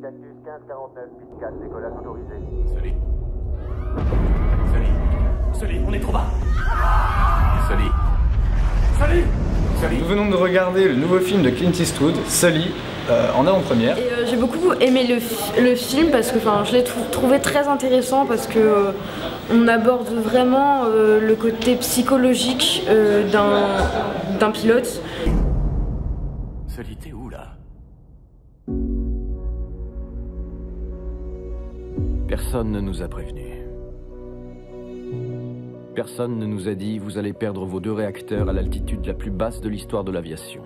Cactus 1549, piste 4, décollage autorisé. Sully. Sully, on est trop bas. Sully. Nous venons de regarder le nouveau film de Clint Eastwood, Sully, en avant-première. Et j'ai beaucoup aimé le film parce que je l'ai trouvé très intéressant parce que on aborde vraiment le côté psychologique d'un pilote. Sully, t'es où là? Personne ne nous a prévenus. Personne ne nous a dit « Vous allez perdre vos 2 réacteurs à l'altitude la plus basse de l'histoire de l'aviation ».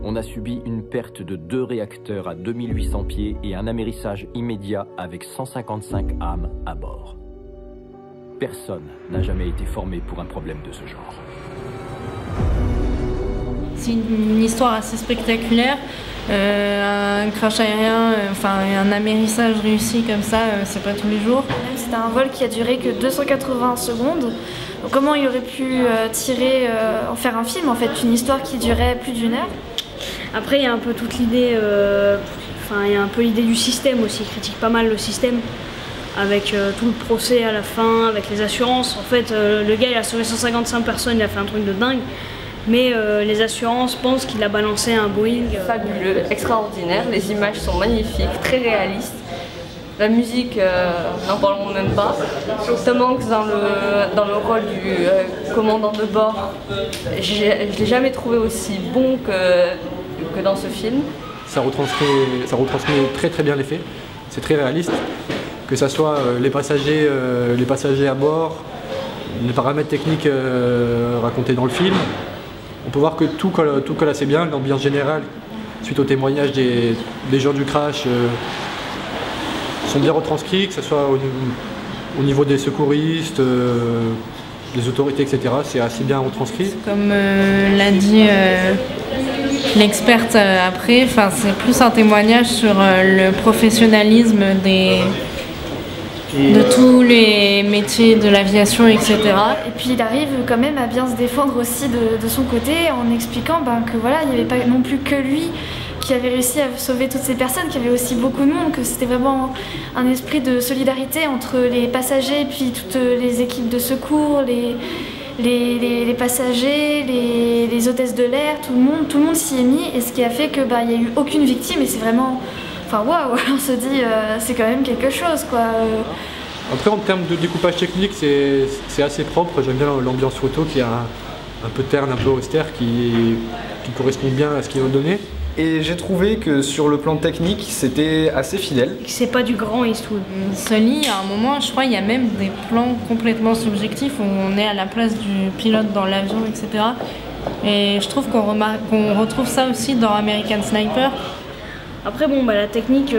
On a subi une perte de 2 réacteurs à 2800 pieds et un amérissage immédiat avec 155 âmes à bord. Personne n'a jamais été formé pour un problème de ce genre. C'est une histoire assez spectaculaire. Un crash aérien, un amérissage réussi comme ça, c'est pas tous les jours. C'était un vol qui a duré que 280 secondes. Donc comment il aurait pu en faire un film, en fait, une histoire qui durait plus d'1 heure? Après, il y a un peu toute l'idée, il y a un peu l'idée du système aussi. Il critique pas mal le système avec tout le procès à la fin, avec les assurances. En fait, le gars, il a sauvé 155 personnes, il a fait un truc de dingue. Mais les assurances pensent qu'il a balancé un Boeing. Fabuleux, extraordinaire, les images sont magnifiques, très réalistes. La musique, n'en parlons même pas. Tom Hanks dans le rôle du commandant de bord, je l'ai jamais trouvé aussi bon que dans ce film. Ça retransmet très très bien les faits, c'est très réaliste. Que ce soit les passagers à bord, les paramètres techniques racontés dans le film. On peut voir que tout colle assez bien, l'ambiance générale, suite au témoignage des gens du crash, sont bien retranscrits, que ce soit au niveau des secouristes, des autorités, etc. C'est assez bien retranscrit. Comme l'a dit l'experte après, c'est plus un témoignage sur le professionnalisme de tous les métiers de l'aviation, etc. Et puis il arrive quand même à bien se défendre aussi de son côté en expliquant que voilà, il n'y avait pas non plus que lui qui avait réussi à sauver toutes ces personnes, qu'il y avait aussi beaucoup de monde, que c'était vraiment un esprit de solidarité entre les passagers et puis toutes les équipes de secours, les passagers, les hôtesses de l'air, tout le monde s'y est mis, et ce qui a fait que il n'y a eu aucune victime, et c'est vraiment... waouh, on se dit, c'est quand même quelque chose, quoi. Après, en termes de découpage technique, c'est assez propre. J'aime bien l'ambiance photo qui est un peu terne, un peu austère, qui correspond bien à ce qu'il a donné. Et j'ai trouvé que sur le plan technique, c'était assez fidèle. C'est pas du grand Eastwood. Sully, à un moment, je crois, il y a même des plans complètement subjectifs où on est à la place du pilote dans l'avion, etc. Et je trouve qu'on retrouve ça aussi dans American Sniper. Après, la technique,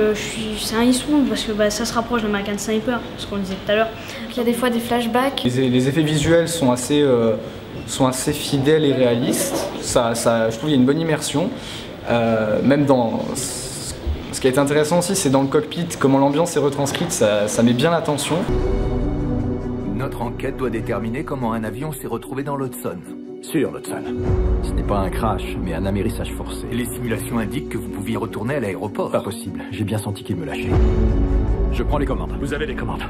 c'est un Eastwood parce que ça se rapproche d'American Sniper, ce qu'on disait tout à l'heure. Il y a des fois des flashbacks. Les effets visuels sont assez fidèles et réalistes. Je trouve qu'il y a une bonne immersion. Même dans... Ce qui a été intéressant aussi, c'est dans le cockpit, comment l'ambiance est retranscrite, ça met bien l'attention. Notre enquête doit déterminer comment un avion s'est retrouvé dans l'Hudson. Sur l'Hudson. Ce n'est pas un crash, mais un amérissage forcé. Les simulations indiquent que vous pouviez retourner à l'aéroport. Pas possible, j'ai bien senti qu'il me lâchait. Je prends les commandes. Vous avez les commandes.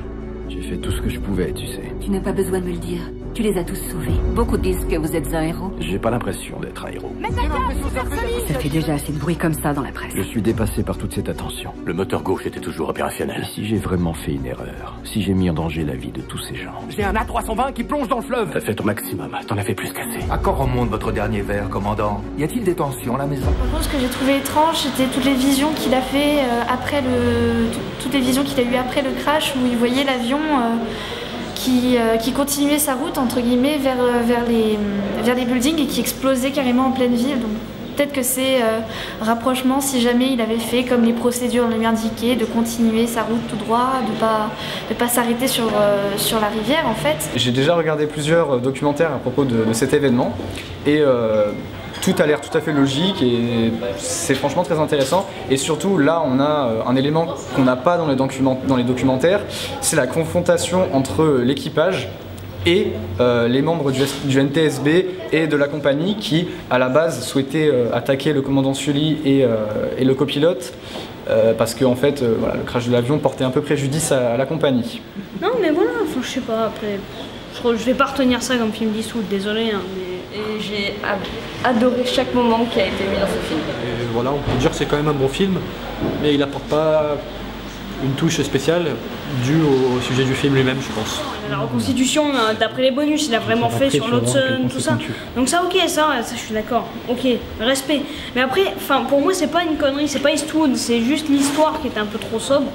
J'ai fait tout ce que je pouvais, tu sais. Tu n'as pas besoin de me le dire. Tu les as tous sauvés. Beaucoup disent que vous êtes un héros. J'ai pas l'impression d'être un héros. Ça fait déjà assez de bruit comme ça dans la presse. Je suis dépassé par toute cette attention. Le moteur gauche était toujours opérationnel. Et si j'ai vraiment fait une erreur? Si j'ai mis en danger la vie de tous ces gens? J'ai un A320 qui plonge dans le fleuve. T'as fait ton maximum. T'en as fait plus qu'assez. À quand remonte votre dernier verre, commandant? Y a-t-il des tensions à la maison? Par contre, ce que j'ai trouvé étrange, c'était toutes les visions qu'il a fait toutes les visions qu'il a eues après le crash, où il voyait l'avion qui continuait sa route entre guillemets vers les buildings et qui explosait carrément en pleine ville. Donc peut-être que c'est rapprochement si jamais il avait fait comme les procédures lui indiquaient, de continuer sa route tout droit, de pas s'arrêter sur la rivière en fait. J'ai déjà regardé plusieurs documentaires à propos de cet événement et tout a l'air tout à fait logique et c'est franchement très intéressant. Et surtout là on a un élément qu'on n'a pas dans les documentaires, c'est la confrontation entre l'équipage et les membres du NTSB et de la compagnie qui à la base souhaitaient attaquer le commandant Sully et le copilote parce que en fait, voilà, le crash de l'avion portait un peu préjudice à la compagnie. Non mais voilà, enfin, je sais pas, après, je vais pas retenir ça comme film d'Eastwood, désolé. Hein, mais... Et j'ai adoré chaque moment qui a été mis dans ce film. Et voilà, on peut dire que c'est quand même un bon film, mais il n'apporte pas une touche spéciale due au sujet du film lui-même, je pense. La reconstitution, d'après les bonus, il a vraiment fait sur l'Hudson, tout ça. Donc ça, ok, ça je suis d'accord. Ok, respect. Mais après, pour moi, c'est pas une connerie, c'est pas Eastwood, c'est juste l'histoire qui était un peu trop sobre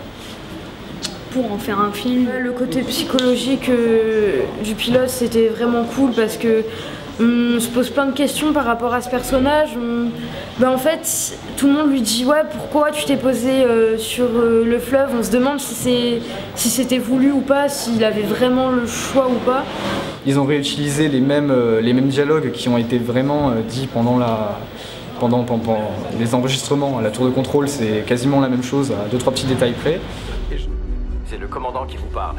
pour en faire un film. Le côté psychologique du pilote, c'était vraiment cool parce que on se pose plein de questions par rapport à ce personnage. En fait, tout le monde lui dit ouais, pourquoi tu t'es posé sur le fleuve. On se demande si c'était voulu ou pas, s'il avait vraiment le choix ou pas. Ils ont réutilisé les mêmes dialogues qui ont été vraiment dits pendant les enregistrements. À la tour de contrôle, c'est quasiment la même chose, à 2-3 petits détails près. C'est le commandant qui vous parle.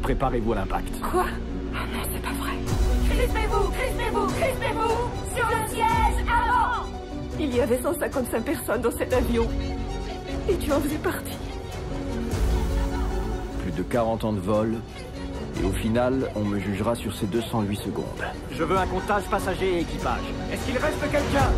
Préparez-vous à l'impact. Quoi? Oh non, c'est pas vrai. Crispez-vous sur le siège avant. Il y avait 155 personnes dans cet avion. Et tu en faisais partie. Plus de 40 ans de vol. Et au final, on me jugera sur ces 208 secondes. Je veux un comptage passager et équipage. Est-ce qu'il reste quelqu'un?